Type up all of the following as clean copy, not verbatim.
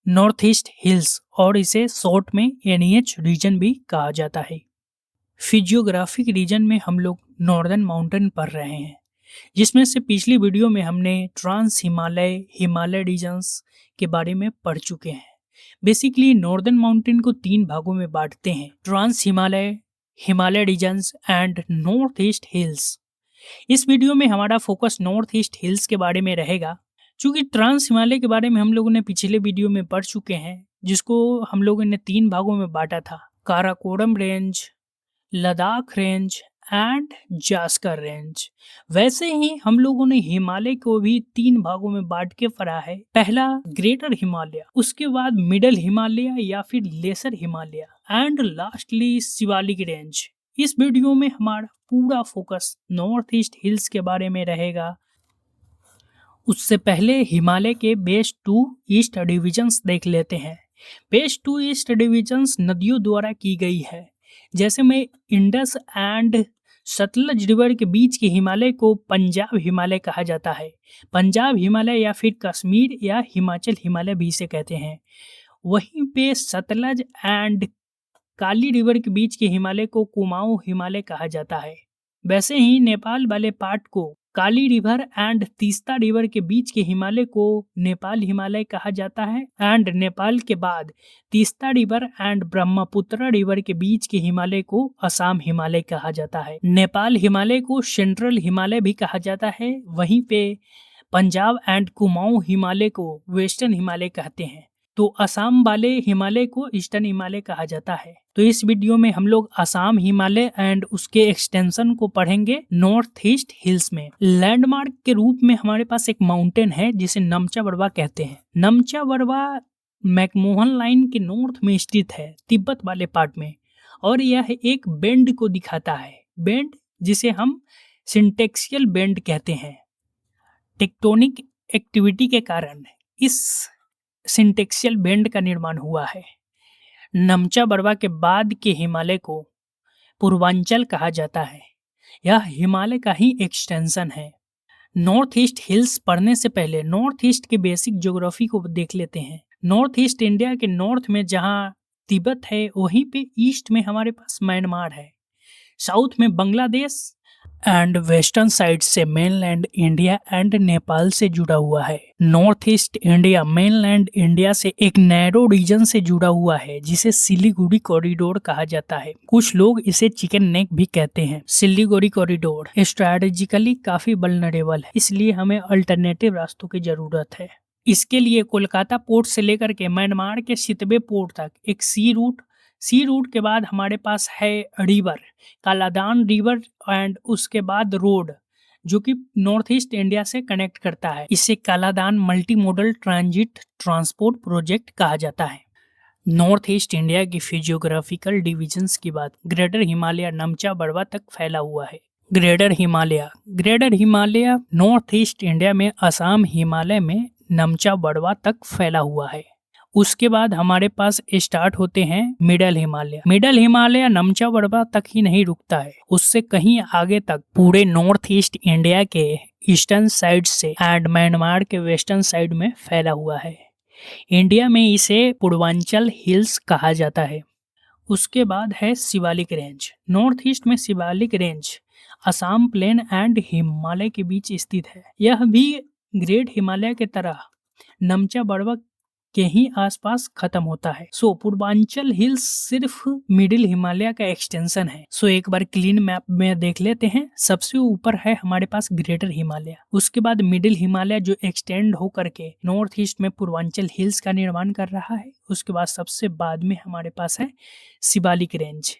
North East hills और इसे short में एनईएच रीजन भी कहा जाता है। फिजियोग्राफिक रीजन में हम लोग नॉर्दर्न माउंटेन पढ़ रहे हैं, जिसमें से पिछली वीडियो में हमने ट्रांस हिमालय रीजन्स के बारे में पढ़ चुके हैं। बेसिकली नॉर्दर्न माउंटेन को 3 भागों में बांटते हैं, trans Himalaya regions and North East hills. इस वीडियो में हमारा फोकस नॉर्थ ईस्ट हिल्स के बारे में रहेगा। चूंकि ट्रांस हिमालय के बारे में हम लोगों ने पिछले वीडियो में पढ़ चुके हैं, जिसको हम लोगों ने 3 भागों में बांटा था, Karakoram range, Ladakh range and Zanskar range. वैसे ही हम लोगों ने हिमालय को भी 3 भागों में बांट के पढ़ा है। पहला ग्रेटर हिमालय, उसके बाद मिडल हिमालय या फिर lesser Himalaya and lastly Shivalik range. इस वीडियो में हमारा पूरा फोकस नॉर्थ ईस्ट हिल्स के बारे में रहेगा। उससे पहले हिमालय के बेस्ट 2 ईस्ट डिविजन्स देख लेते हैं। बेस्ट 2 ईस्ट डिविजन्स नदियों द्वारा की गई है। जैसे में इंडस एंड सतलज रिवर के बीच के हिमालय को पंजाब हिमालय कहा जाता है। पंजाब हिमालय या फिर कश्मीर या हिमाचल हिमालय भी इसे कहते हैं। वहीं पे सतलज एंड काली रिवर के बीच के हिमालय को कुमाऊं हिमालय कहा जाता है। वैसे ही नेपाल वाले पार्ट को काली रिवर एंड तीस्ता रिवर के बीच के हिमालय को नेपाल हिमालय कहा जाता है एंड नेपाल के बाद Teesta river and Brahmaputra river के बीच के हिमालय को असम हिमालय कहा जाता है। नेपाल हिमालय को सेंट्रल हिमालय भी कहा जाता है। वहीं पे पंजाब एंड कुमाऊं हिमालय को वेस्टर्न हिमालय कहते हैं। तो असम वाले हिमालय को ईस्टर्न हिमालय कहा जाता है। तो इस वीडियो में हम लोग असम हिमालय एंड उसके एक्सटेंशन को पढ़ेंगे नॉर्थ ईस्ट हिल्स में। लैंडमार्क के रूप में हमारे पास एक माउंटेन है जिसे नमचा बरवा कहते हैं। नमचा बरवा मैकमोहन लाइन के नॉर्थ में स्थित है, तिब्बत वाले पार्ट में, और यह एक बेंड को दिखाता है। बेंड जिसे हम सिंटेक्सियल बेंड कहते हैं। टेक्टोनिक एक्टिविटी के कारण इस सिंटेक्सियल बेंड का निर्माण हुआ है। नमचा बरवा के बाद के हिमालय को पूर्वांचल कहा जाता है। यह हिमालय का ही एक्सटेंशन है। नॉर्थ ईस्ट हिल्स पढ़ने से पहले नॉर्थ ईस्ट के बेसिक ज्योग्राफी को देख लेते हैं। नॉर्थ ईस्ट इंडिया के नॉर्थ में जहां तिब्बत है, वहीं पे ईस्ट में हमारे पास म्यांमार है, साउथ में बांग्लादेश एंड वेस्टर्न साइड से मेनलैंड इंडिया एंड नेपाल से जुड़ा हुआ है। North east India mainland India से एक नैरो रीजन से जुड़ा हुआ है जिसे सिलीगुड़ी कॉरिडोर कहा जाता है। कुछ लोग इसे चिकन नेक भी कहते हैं। सिलीगुड़ी कॉरिडोर स्ट्रैटेजिकली काफी वल्नरेबल है, इसलिए हमें अल्टरनेटिव रास्तों की जरूरत है। इसके लिए कोलकाता पोर्ट से लेकर के म्यांमार के सितबे पोर्ट तक एक सी रूट के बाद हमारे पास है रिवर, कालादान रिवर, एंड उसके बाद रोड जो कि नॉर्थ ईस्ट इंडिया से कनेक्ट करता है। इसे Kaladan multi modal transit transport project कहा जाता है। नॉर्थ ईस्ट इंडिया की फिजियोग्राफिकल डिविजन्स की बात, ग्रेटर हिमालय नमचा बरवा तक फैला हुआ है। Greater Himalaya north east India में असम हिमालय में नमचा बरवा तक फैला हुआ है। उसके बाद हमारे पास स्टार्ट होते हैं मिडल हिमालय नमचा बरवा तक ही नहीं रुकता है, उससे कहीं आगे तक पूरे नॉर्थ ईस्ट इंडिया के ईस्टर्न साइड से एंड म्यांमार के वेस्टर्न साइड में फैला हुआ है। इंडिया में इसे पूर्वांचल हिल्स कहा जाता है। उसके बाद है शिवालिक रेंज। नॉर्थ ईस्ट में Shivalik range Assam plain and Himalaya के बीच स्थित है। यह भी ग्रेट हिमालय के तरह नमचा बरवा के ही आसपास खत्म होता है। पूर्वांचल हिल्स सिर्फ मिडिल हिमालय का एक्सटेंशन है। एक बार क्लीन मैप में देख लेते हैं। सबसे ऊपर है हमारे पास ग्रेटर हिमालय, उसके बाद मिडिल हिमालय जो एक्सटेंड होकर के नॉर्थ ईस्ट में पूर्वांचल हिल्स का निर्माण कर रहा है। उसके बाद सबसे बाद में हमारे पास है शिवालिक रेंज।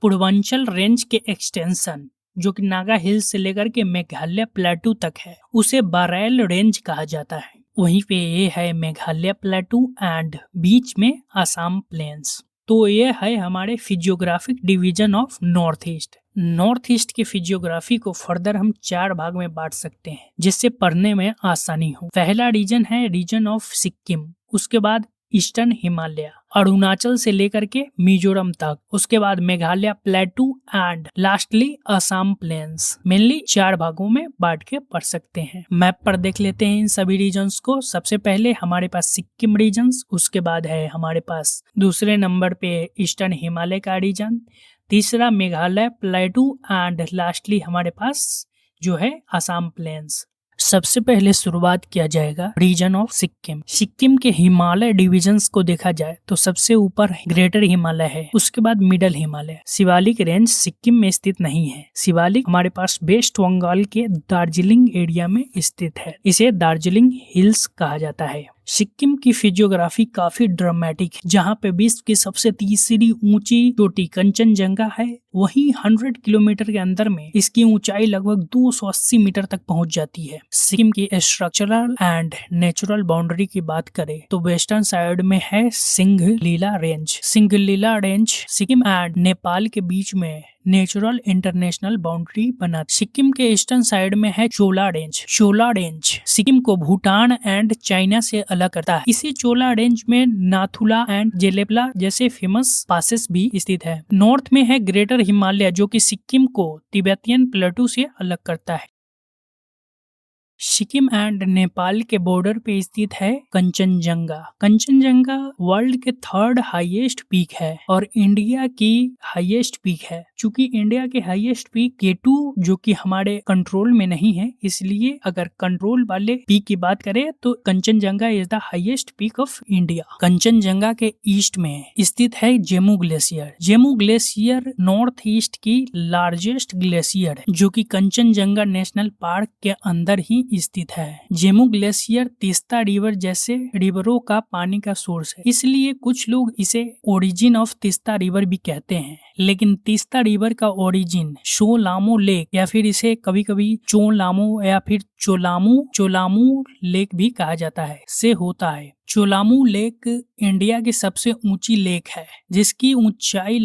पूर्वांचल रेंज के एक्सटेंशन जो कि नागा हिल्स से लेकर के मेघालय प्लेटू तक है, उसे बरैल रेंज कहा जाता है। वहीं पे ये है मेघालय प्लेटू एंड बीच में असम प्लेन्स। तो ये है हमारे physiographic division of north east की फिजियोग्राफी को फर्दर हम 4 भाग में बांट सकते हैं जिससे पढ़ने में आसानी हो। पहला रीजन है रीजन ऑफ सिक्किम, उसके बाद ईस्टर्न हिमालय, अरुणाचल से लेकर के मिजोरम तक, उसके बाद Meghalaya plateau and lastly Assam plains. Mainly 4 भागों में बांट के पढ़ सकते हैं। मैप पर देख लेते हैं इन सभी रीजन्स को। सबसे पहले हमारे पास सिक्किम रीजन्स, उसके बाद है हमारे पास दूसरे नंबर पे ईस्टर्न हिमालय का रीजन, तीसरा मेघालय प्लेटू एंड लास्टली हमारे पास जो है असम प्लेन्स। सबसे पहले शुरुआत किया जाएगा रीजन ऑफ सिक्किम। सिक्किम के हिमालय डिविजन्स को देखा जाए तो सबसे ऊपर ग्रेटर हिमालय है, उसके बाद मिडल हिमालय। शिवालिक रेंज सिक्किम में स्थित नहीं है। शिवालिक हमारे पास वेस्ट बंगाल के दार्जिलिंग एरिया में स्थित है। इसे दार्जिलिंग हिल्स कहा जाता है। सिक्किम की फिजियोग्राफी काफी ड्रामेटिक है, जहाँ पे विश्व की सबसे तीसरी ऊंची चोटी कंचनजंगा है, वहीं 100 किलोमीटर के अंदर में इसकी ऊंचाई लगभग 280 मीटर तक पहुंच जाती है। सिक्किम की स्ट्रक्चरल एंड नेचुरल बाउंड्री की बात करें तो वेस्टर्न साइड में है Singalila range. Singalila range Sikkim and Nepal के बीच में नेचुरल इंटरनेशनल बाउंड्री बना। सिक्किम के ईस्टर्न साइड में है चोला रेंज। चोला रेंज सिक्किम को भूटान एंड चाइना से अलग करता है। इसी चोला रेंज में नाथुला एंड जेलेपला जैसे फेमस पासेस भी स्थित है। नॉर्थ में है ग्रेटर हिमालय, जो कि सिक्किम को तिब्बतियन प्लेटू से अलग करता है। सिक्किम एंड नेपाल के बॉर्डर पे स्थित है कंचनजंगा। कंचनजंगा वर्ल्ड के 3rd हाईएस्ट पीक है और इंडिया की हाईएस्ट पीक है। चूंकि इंडिया के हाईएस्ट पीक K2 जो कि हमारे कंट्रोल में नहीं है, इसलिए अगर कंट्रोल वाले पीक की बात करें तो Kanchenjunga is the highest peak of India. Kanchenjunga के ईस्ट में स्थित है Zemu glacier. Zemu glacier north east की लार्जेस्ट ग्लेशियर है, जो कि कंचनजंगा नेशनल पार्क के अंदर ही स्थित है। जेमू ग्लेशियर तीस्ता रिवर जैसे रिवरों का पानी का सोर्स है, इसलिए कुछ लोग इसे ओरिजिन ऑफ तीस्ता रिवर भी कहते हैं। लेकिन तीस्ता रिवर का ओरिजिन शोलामो लेक या फिर इसे कभी कभी चोलामो या फिर चोलामू लेक भी कहा जाता है से होता है। चोलामू लेक इंडिया की सबसे ऊंची लेक है, जिसकी ऊंचाई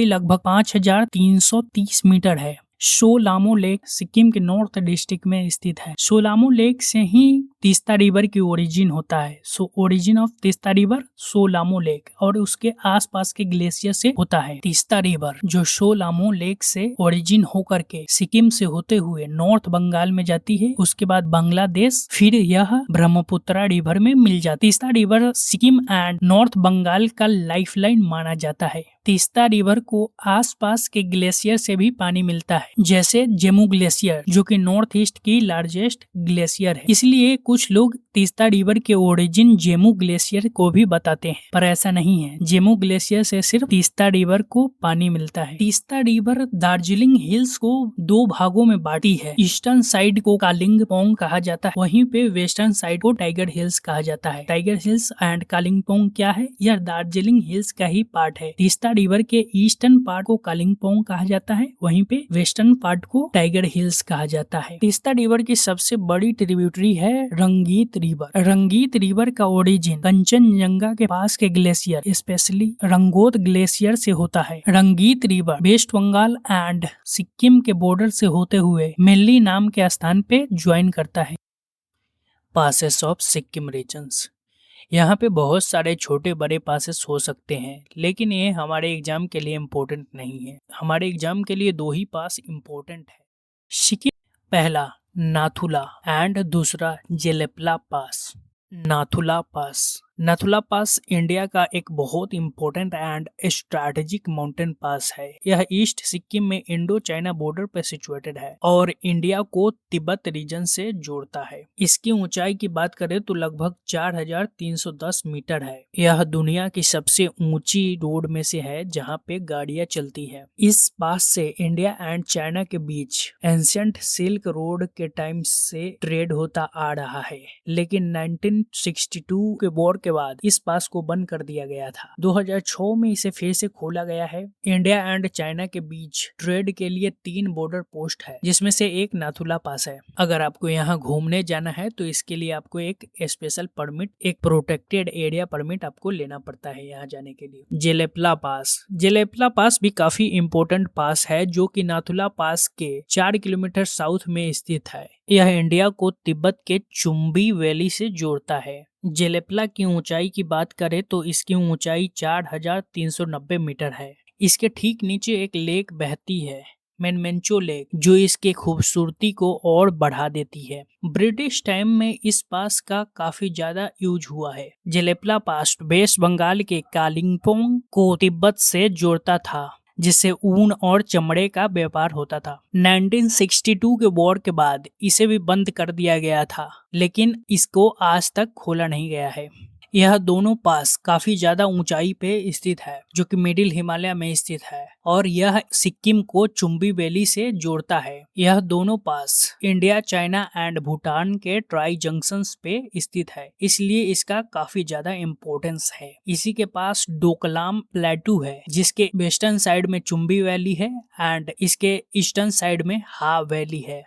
लगभग 5330 मीटर है। सोलामो लेक सिक्किम के नॉर्थ डिस्ट्रिक्ट में स्थित है। सोलामो लेक से ही तीस्ता रिवर की ओरिजिन होता है। So origin of Teesta river Cholamu lake, और उसके आसपास के ग्लेशियर से होता है। तीस्ता रिवर जो सोलामो लेक से ओरिजिन होकर के सिक्किम से होते हुए नॉर्थ बंगाल में जाती है, उसके बाद बांग्लादेश, फिर यह ब्रह्मपुत्रा रिवर में मिल जाती है। Teesta river Sikkim and North Bengal का लाइफलाइन माना जाता है। तीस्ता रिवर को आसपास के ग्लेशियर से भी पानी मिलता है, जैसे जेमू ग्लेशियर जो कि नॉर्थ ईस्ट की लार्जेस्ट ग्लेशियर है। इसलिए कुछ लोग तीस्ता रिवर के ओरिजिन जेमू ग्लेशियर को भी बताते हैं, पर ऐसा नहीं है। जेमू ग्लेशियर से सिर्फ तीस्ता रिवर को पानी मिलता है। तीस्ता रिवर दार्जिलिंग हिल्स को 2 भागों में बांटी है। ईस्टर्न साइड को कालिंगपोंग कहा जाता है, वहीं पे वेस्टर्न साइड को टाइगर हिल्स कहा जाता है। टाइगर हिल्स एंड कालिंगपोंग क्या है? यह दार्जिलिंग हिल्स का ही पार्ट है। तीस्ता रिवर के ईस्टर्न पार्ट को कालिंगपोंग कहा जाता है, वहीं पे वेस्टर्न पार्ट को टाइगर हिल्स कहा जाता है। तीस्ता रिवर की सबसे बड़ी ट्रिब्यूटरी है रंगीत रिवर। रंगीत रिवर का ओरिजिन कंचनजंगा के पास के ग्लेशियर स्पेशली रंगोत ग्लेशियर से होता है। Rangeet river West Bengal and Sikkim के बॉर्डर से होते हुए मेल्ली नाम के स्थान पे ज्वाइन करता है। Passes of Sikkim regions. यहाँ पे बहुत सारे छोटे बड़े पासेस हो सकते हैं, लेकिन ये हमारे एग्जाम के लिए इम्पोर्टेंट नहीं है। हमारे एग्जाम के लिए 2 ही पास इम्पोर्टेंट है। सिक्किम पहला नाथुला एंड दूसरा जेलेपला पास। नाथुला पास इंडिया का एक बहुत important and strategic mountain pass है। यह ईस्ट सिक्किम में इंडो चाइना बॉर्डर पर सिचुएटेड है और इंडिया को तिब्बत रीजन से जोड़ता है। इसकी ऊंचाई की बात करें तो लगभग 4310 मीटर है। यह दुनिया की सबसे ऊंची रोड में से है जहां पे गाड़ियां चलती है। इस पास से इंडिया एंड चाइना के बीच एंशिएंट सिल्क रोड के टाइम से ट्रेड होता आ रहा है, लेकिन 1962 के वॉर के बाद इस पास को बंद कर दिया गया था। 2006 में इसे फिर से खोला गया है। इंडिया एंड चाइना के बीच ट्रेड के लिए 3 बॉर्डर पोस्ट है, जिसमें से एक नाथुला पास है। अगर आपको यहाँ घूमने जाना है तो इसके लिए आपको एक स्पेशल परमिट, एक प्रोटेक्टेड एरिया परमिट आपको लेना पड़ता है यहाँ जाने के लिए। जेलेपला पास भी काफी इम्पोर्टेंट पास है, जो कि नाथुला पास के 4 किलोमीटर साउथ में स्थित है। यह इंडिया को तिब्बत के चुम्बी वैली से जोड़ता है। जेलेपला की ऊंचाई की बात करें तो इसकी ऊंचाई 4,390 मीटर है। इसके ठीक नीचे एक लेक बहती है, मेनमेंचो लेक, जो इसके खूबसूरती को और बढ़ा देती है। ब्रिटिश टाइम में इस पास का काफी ज्यादा यूज हुआ है। जेलेपला पास वेस्ट बंगाल के कालिम्पोंग को तिब्बत से जोड़ता था, जिससे ऊन और चमड़े का व्यापार होता था। 1962 के वॉर के बाद इसे भी बंद कर दिया गया था, लेकिन इसको आज तक खोला नहीं गया है। यह दोनों पास काफी ज्यादा ऊंचाई पे स्थित है, जो कि मिडिल हिमालय में स्थित है, और यह सिक्किम को चुम्बी वैली से जोड़ता है। यह दोनों पास इंडिया, चाइना एंड भूटान के ट्राई जंक्शंस पे स्थित है, इसलिए इसका काफी ज्यादा इम्पोर्टेंस है। इसी के पास डोकलाम प्लेटू है, जिसके वेस्टर्न साइड में चुम्बी वैली है एंड इसके ईस्टर्न साइड में हा वैली है।